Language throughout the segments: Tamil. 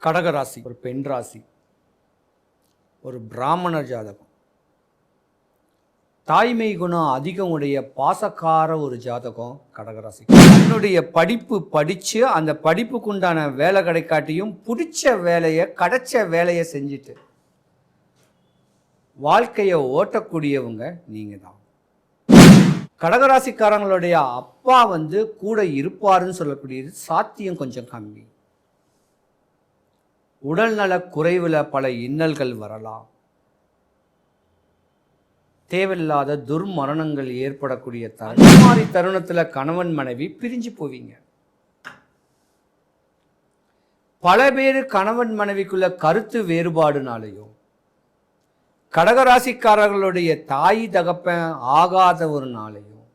கடகராசி ஒரு பெண் ராசி, ஒரு பிராமணர் ஜாதகம், தாய்மை குணம் அதிகம் உடைய பாசக்கார ஒரு ஜாதகம் கடகராசி. தன்னுடைய படிப்பு படித்து அந்த படிப்புக்கு உண்டான வேலை கிடைக்காட்டியும் பிடிச்ச வேலையை கிடைச்ச வேலையை செஞ்சுட்டு வாழ்க்கையை ஓட்டக்கூடியவங்க நீங்கள் தான். கடகராசிக்காரங்களுடைய அப்பா கூட இருப்பாருன்னு சொல்லக்கூடியது சாத்தியம் கொஞ்சம் கம்மி. உடல்நல குறைவில் பல இன்னல்கள் வரலாம். தேவையில்லாத துர்மரணங்கள் ஏற்படக்கூடிய மாதிரி தருணத்தில் கணவன் மனைவி பிரிஞ்சு போவீங்க. பல பேர் கணவன் மனைவிக்குள்ள கருத்து வேறுபாடுனாலையும் கடகராசிக்காரர்களுடைய தாய் தகப்பன் ஆகாத ஒரு நாளையும்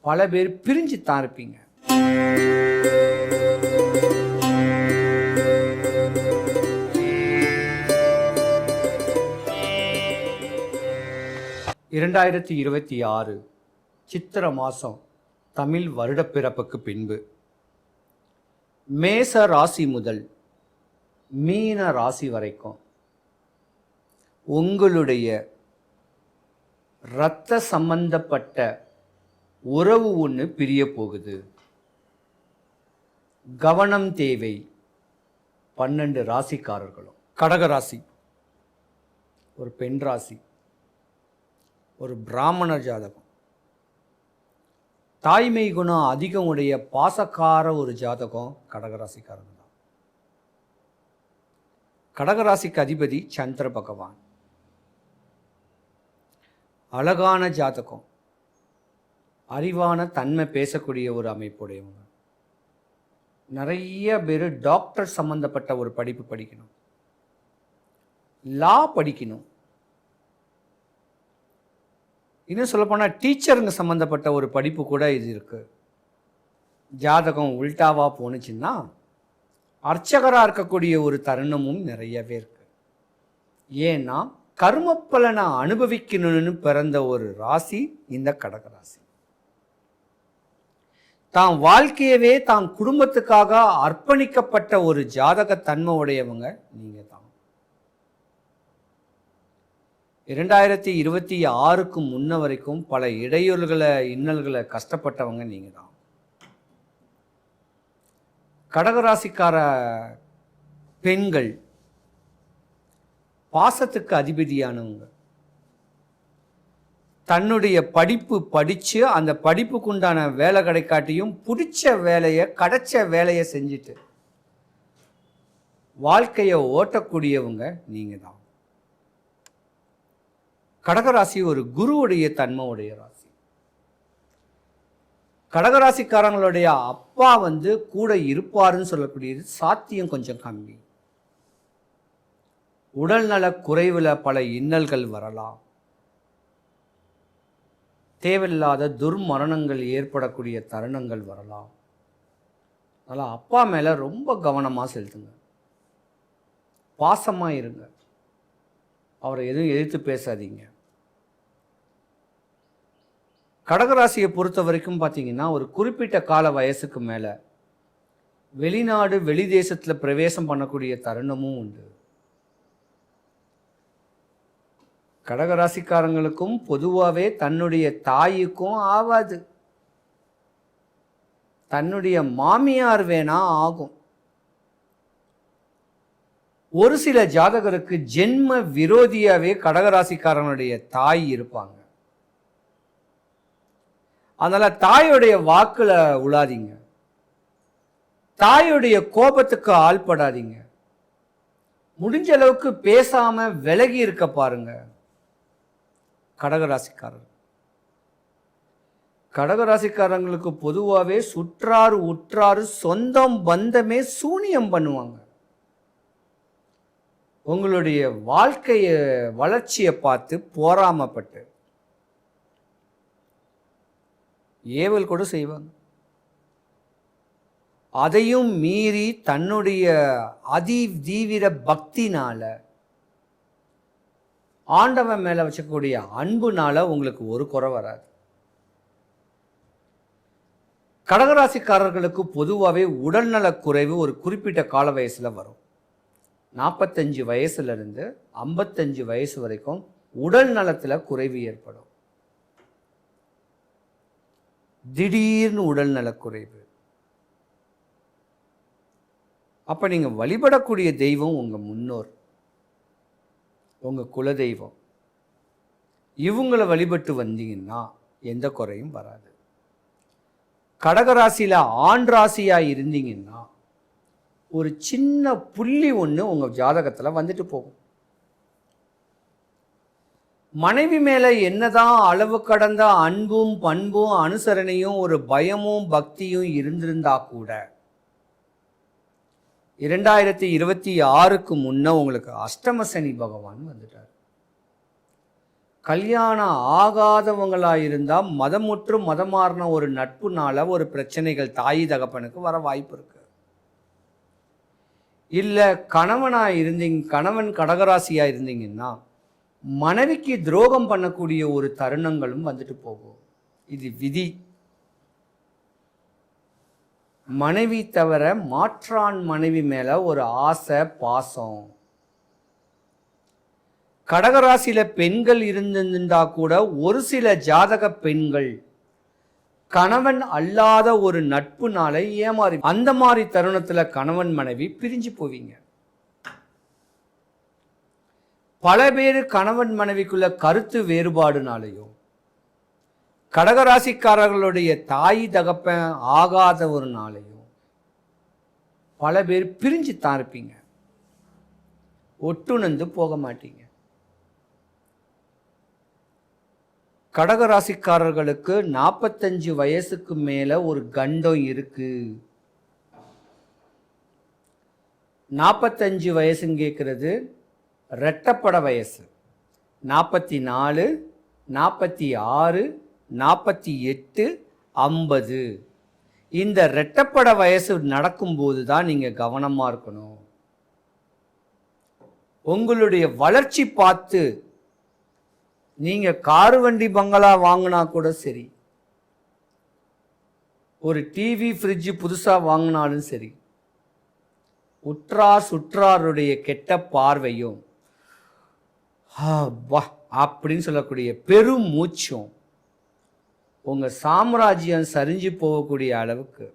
பல பேர் பிரிஞ்சு தான் இருப்பீங்க. இரண்டாயிரத்தி 26 சித்திர மாதம் தமிழ் வருடப்பிறப்புக்கு பின்பு மேச ராசி முதல் மீன ராசி வரைக்கும் உங்களுடைய இரத்த சம்பந்தப்பட்ட உறவு ஒன்று பிரிய போகுது. கவனம் தேவை. 12 ராசிக்காரர்களும். கடகராசி ஒரு பெண் ராசி, ஒரு பிராமணர் ஜாதகம், தாய்மை குணம் அதிகம் உடைய பாசக்கார ஒரு ஜாதகம் கடகராசிக்காரங்க தான். கடகராசிக்கு அதிபதி சந்திர பகவான். அழகான ஜாதகம், அறிவான தன்மை பேசக்கூடிய ஒரு அமைப்புடையவங்க. நிறைய பேர் டாக்டர் சம்பந்தப்பட்ட ஒரு படிப்பு படிக்கணும், லா படிக்கணும், இன்னும் சொல்லப்போனால் டீச்சருங்க சம்மந்தப்பட்ட ஒரு படிப்பு கூட இது இருக்குது. ஜாதகம் உல்டாவாக போணுச்சுன்னா அர்ச்சகராக இருக்கக்கூடிய ஒரு தருணமும் நிறையவே இருக்குது. ஏன்னா கர்மப்பலனை அனுபவிக்கணும்னு பிறந்த ஒரு ராசி இந்த கடகராசி. தான் வாழ்க்கையவே தான் குடும்பத்துக்காக அர்ப்பணிக்கப்பட்ட ஒரு ஜாதக தன்மை உடையவங்க நீங்கள் தான். 2026க்கு முன்ன வரைக்கும் பல இடையூறுகளை இன்னல்களை கஷ்டப்பட்டவங்க நீங்கள் தான். கடகராசிக்கார பெண்கள் பாசத்துக்கு அதிபதியானவங்க. தன்னுடைய படிப்பு படித்து அந்த படிப்புக்கு உண்டான வேலை கிடைக்காட்டியும் பிடிச்ச வேலையை கிடைச்ச வேலையை செஞ்சுட்டு வாழ்க்கையை ஓட்டக்கூடியவங்க நீங்கள் தான். கடகராசி ஒரு குருவுடைய தன்மை உடைய ராசி. கடகராசிக்காரங்களுடைய அப்பா கூட இருப்பாருன்னு சொல்லக்கூடியது சாத்தியம் கொஞ்சம் கம்மி. உடல்நல குறைவில் பல இன்னல்கள் வரலாம். தேவையில்லாத துர்மரணங்கள் ஏற்படக்கூடிய தருணங்கள் வரலாம். அதனால் அப்பா மேலே ரொம்ப கவனமாக செலுத்துங்க, பாசமாக இருங்க, அவரை எதுவும் எதிர்த்து பேசாதீங்க. கடகராசியை பொறுத்த வரைக்கும் பார்த்தீங்கன்னா ஒரு குறிப்பிட்ட கால வயசுக்கு மேலே வெளிநாடு வெளி தேசத்தில் பிரவேசம் பண்ணக்கூடிய தருணமும் உண்டு. கடகராசிக்காரங்களுக்கும் பொதுவாகவே தன்னுடைய தாய்க்கும் ஆகாது, தன்னுடைய மாமியார் வேணா ஆகும். ஒரு சில ஜாதகருக்கு ஜென்ம விரோதியாவே கடகராசிக்காரனுடைய தாய் இருப்பாங்க. அதனால தாயுடைய வாக்குல உழாதீங்க, தாயுடைய கோபத்துக்கு ஆள்படாதீங்க. முடிஞ்ச அளவுக்கு பேசாம விலகி இருக்க பாருங்க. கடகராசிக்காரங்களுக்கு பொதுவாகவே சுற்றாறு உற்றாறு சொந்தம் பந்தமே சூனியம் பண்ணுவாங்க. உங்களுடைய வாழ்க்கைய வளர்ச்சியை பார்த்து போராமப்பட்டு ஏவல் கூட செய்வாங்க. அதையும் மீறி தன்னுடைய தீவிர பக்தினால ஆண்டவன் மேலே வச்சக்கூடிய அன்புனால உங்களுக்கு ஒரு குறை வராது. கடகராசிக்காரர்களுக்கு பொதுவாகவே உடல்நலக் குறைவு ஒரு குறிப்பிட்ட கால வயசில் வரும். 45 வயசுலேருந்து 55 வயசு வரைக்கும் உடல் நலத்தில் குறைவு ஏற்படும். திடீர்னு உடல் நலக்குறைவு. அப்போ நீங்கள் வழிபடக்கூடிய தெய்வம் உங்கள் முன்னோர், உங்கள் குலதெய்வம். இவங்களை வழிபட்டு வந்தீங்கன்னா எந்த குறையும் வராது. கடகராசியில் ஆண் ராசியாக இருந்தீங்கன்னா ஒரு சின்ன புள்ளி ஒன்று உங்கள் ஜாதகத்தில் வந்துட்டு போகும். மனைவி மேலே என்னதான் அளவு கடந்த அன்பும் பண்பும் அனுசரணையும் ஒரு பயமும் பக்தியும் இருந்திருந்தா கூட 2026க்கு முன்ன உங்களுக்கு அஷ்டம சனி பகவான் வந்துட்டார். கல்யாணம் ஆகாதவங்களாக இருந்தால் மதமுற்று மதம் மாறின ஒரு நட்புனால ஒரு பிரச்சனைகள் தாய் தகப்பனுக்கு வர வாய்ப்பு இருக்கு. இல்லை கணவன் கடகராசியாக இருந்தீங்கன்னா மனைவிக்கு துரோகம் பண்ணக்கூடிய ஒரு தருணங்களும் வந்துட்டு போகும். இது விதி. மனைவி தவிர மாற்றான் மனைவி மேலே ஒரு ஆசை பாசம். கடகராசியில் பெண்கள் இருந்திருந்தா கூட ஒரு சில ஜாதக பெண்கள் கணவன் அல்லாத ஒரு நட்புனால ஏமாறி அந்த மாதிரி தருணத்தில் கணவன் மனைவி பிரிஞ்சு போவீங்க. பல பேர் கணவன் மனைவிக்குள்ள கருத்து வேறுபாடுனாலையும் கடகராசிக்காரர்களுடைய தாய் தகப்பன் ஆகாத ஒரு நாளையும் பல பேர் பிரிஞ்சு தான் இருப்பீங்க. ஒட்டுணர்ந்து போக மாட்டீங்க. கடகராசிக்காரர்களுக்கு 45 வயசுக்கு மேல ஒரு கண்டம் இருக்கு. 45 வயசுன்னு கேட்கறது ரெட்டப்பட வயசு. 44, 46, 48, 50 இந்த ரெட்டப்பட வயசு நடக்கும்போது தான் நீங்கள் கவனமாக இருக்கணும். உங்களுடைய வளர்ச்சி பார்த்து நீங்கள் காரு வண்டி பங்களா வாங்கினா கூட சரி, ஒரு டிவி ஃப்ரிட்ஜு புதுசாக வாங்கினாலும் சரி, உற்றார் சுற்றாருடைய கெட்ட பார்வையும் அப்படின்னு சொல்லக்கூடிய பெரும் மூச்சும் உங்கள் சாம்ராஜ்யம் சரிஞ்சு போகக்கூடிய அளவுக்கு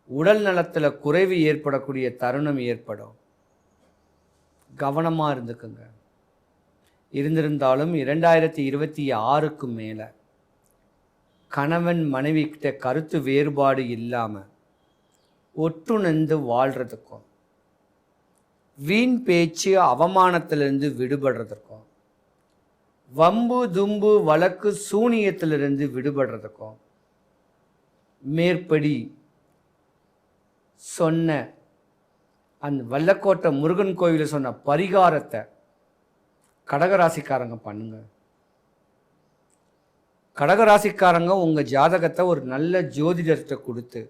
உடல் நலத்தில் குறைவு ஏற்படக்கூடிய தருணம் ஏற்படும். கவனமாக இருந்துக்குங்க. இருந்திருந்தாலும் 2026க்கு மேலே கணவன் மனைவி கிட்ட கருத்து வேறுபாடு இல்லாமல் ஒட்டுணர்ந்து வாழ்கிறதுக்கும், வீண் பேச்சு அவமானத்திலிருந்து விடுபடுறதுக்கும், வம்பு தும்பு வழக்கு சூனியத்திலிருந்து விடுபடுறதுக்கும் மேற்படி சொன்ன அந்த வல்லக்கோட்டை முருகன் கோவிலில் சொன்ன பரிகாரத்தை கடகராசிக்காரங்க பண்ணுங்க. கடகராசிக்காரங்க உங்கள் ஜாதகத்தை ஒரு நல்ல ஜோதிடர்கிட்ட கொடுத்து,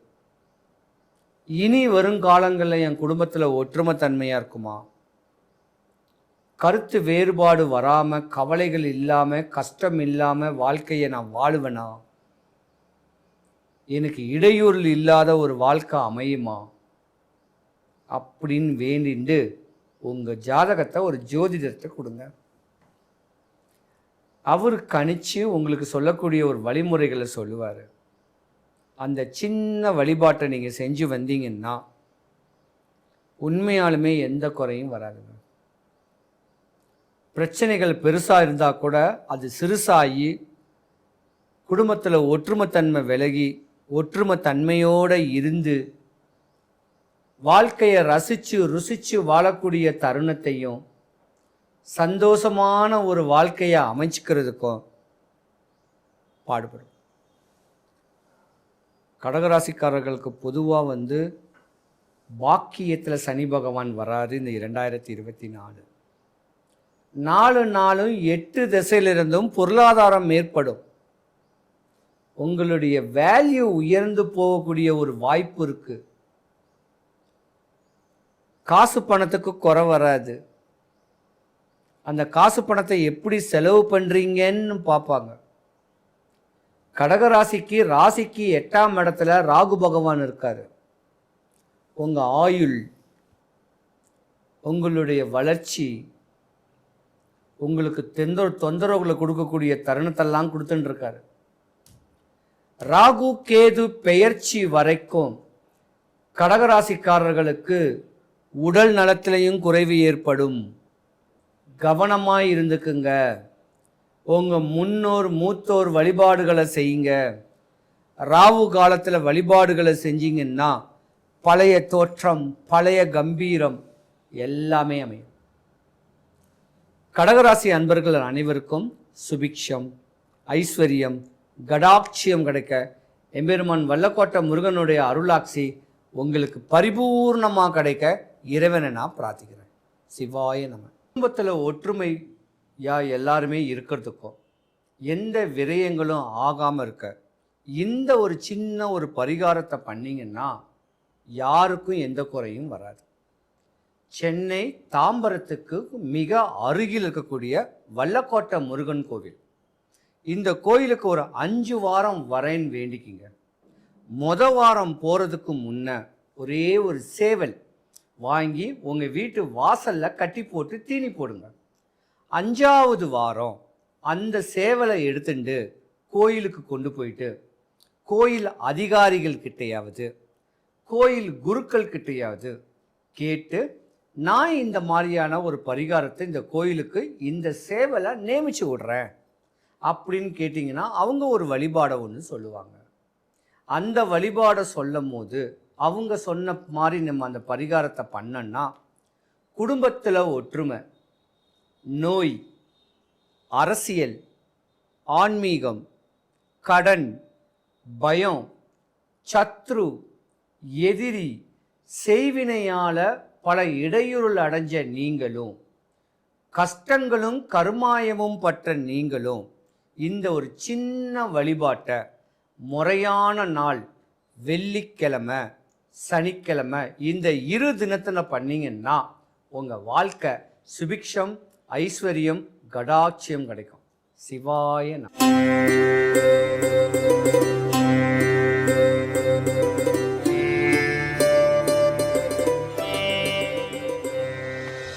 இனி வருங்காலங்களில் என் குடும்பத்தில் ஒற்றுமைத்தன்மையாக இருக்குமா, கருத்து வேறுபாடு வராமல், கவலைகள் இல்லாமல், கஷ்டம் இல்லாமல் வாழ்க்கையை நான் வாழுவேனா, எனக்கு இடையூறு இல்லாத ஒரு வாழ்க்கை அமையுமா அப்படின்னு வேண்டிண்டு உங்கள் ஜாதகத்தை ஒரு ஜோதிடத்தை கொடுங்க. அவர் கணிச்சு உங்களுக்கு சொல்லக்கூடிய ஒரு வழிமுறைகளை சொல்லுவார். அந்த சின்ன வழிபாட்டை நீங்கள் செஞ்சு வந்தீங்கன்னா உண்மையாலுமே எந்த குறையும் வராதுங்க. பிரச்சனைகள் பெருசாக இருந்தால் கூட அது சிறுசாகி குடும்பத்தில் ஒற்றுமைத்தன்மை விலகி ஒற்றுமைத்தன்மையோடு இருந்து வாழ்க்கையை ரசித்து ருசித்து வாழக்கூடிய தருணத்தையும் சந்தோஷமான ஒரு வாழ்க்கையை அமைச்சிக்கிறதுக்கும் பாடுபடும். கடகராசிக்காரர்களுக்கு பொதுவாக பாக்கியத்தில் சனி பகவான் வராது. இந்த 2024 நாளும் 8 திசையிலிருந்தும் பொருளாதாரம் ஏற்படும். உங்களுடைய வேல்யூ உயர்ந்து போகக்கூடிய ஒரு வாய்ப்பு இருக்கு. காசு பணத்துக்கு குறை வராது. அந்த காசு பணத்தை எப்படி செலவு பண்ணுறீங்கன்னு பார்ப்பாங்க. கடகராசிக்கு ராசிக்கு 8ஆம் இடத்துல ராகு பகவான் இருக்காரு. உங்க ஆயுள், உங்களுடைய வளர்ச்சி, உங்களுக்கு தொந்தரவுகளை கொடுக்கக்கூடிய தருணத்தெல்லாம் கொடுத்துட்டு இருக்காரு. ராகு கேது பெயர்ச்சி வரைக்கும் கடகராசிக்காரர்களுக்கு உடல் நலத்திலையும் குறைவு ஏற்படும். கவனமாய் இருந்துக்குங்க. உங்க முன்னோர் மூத்தோர் வழிபாடுகளை செய்யுங்க. ராகு காலத்தில் வழிபாடுகளை செஞ்சீங்கன்னா பழைய தோற்றம், பழைய கம்பீரம் எல்லாமே அமையும். கடகராசி அன்பர்கள் அனைவருக்கும் சுபிக்ஷம், ஐஸ்வர்யம், கடாட்சியம் கிடைக்க எம்பெருமான் வல்லக்கோட்டை முருகனுடைய அருளாட்சி உங்களுக்கு பரிபூர்ணமாக கிடைக்க இறைவனை நான் பிரார்த்திக்கிறேன். சிவாய நம. குடும்பத்தில் ஒற்றுமையா எல்லாருமே இருக்கிறதுக்கும் எந்த விரயங்களும் ஆகாமல் இருக்க இந்த ஒரு சின்ன ஒரு பரிகாரத்தை பண்ணிங்கன்னா யாருக்கும் எந்த குறையும் வராது. சென்னை தாம்பரத்துக்கு மிக அருகில் இருக்கக்கூடிய வல்லக்கோட்டை முருகன் கோவில். இந்த கோயிலுக்கு ஒரு 5 வாரம் வரேன்னு வேண்டிக்கிங்க. வாரம் போகிறதுக்கு முன்ன ஒரே ஒரு சேவல் வாங்கி உங்கள் வீட்டு வாசலில் கட்டி போட்டு தீனி போடுங்க. 5ஆவது வாரம் அந்த சேவலை எடுத்துட்டு கோயிலுக்கு கொண்டு போயிட்டு கோயில் அதிகாரிகள் கிட்டையாவது கோயில் குருக்கள் கிட்டையாவது கேட்டு, நான் இந்த மாதிரியான ஒரு பரிகாரத்தை இந்த கோயிலுக்கு இந்த சேவலை நியமிச்சு விடுறேன் அப்படின்னு கேட்டிங்கன்னா அவங்க ஒரு வழிபாடை ஒன்று சொல்லுவாங்க. அந்த வழிபாடை சொல்லும் போது அவங்க சொன்ன மாதிரி நம்ம அந்த பரிகாரத்தை பண்ணோன்னா குடும்பத்தில் ஒற்றுமை, நோய், அரசியல், ஆன்மீகம், கடன், பயம், சத்ரு, எதிரி, செய்வினையால் பல இடையூறுகள் அடைஞ்ச நீங்களும் கஷ்டங்களும் கருமாயமும் பற்ற நீங்களும் இந்த ஒரு சின்ன வழிபாட்டை முறையான நாள் வெள்ளிக்கிழமை, சனிக்கிழமை இந்த 2 தினத்தில் பண்ணிங்கன்னா உங்கள் வாழ்க்கை சுபிக்ஷம், ஐஸ்வர்யம், கடாட்சியம் கிடைக்கும். சிவாய நம.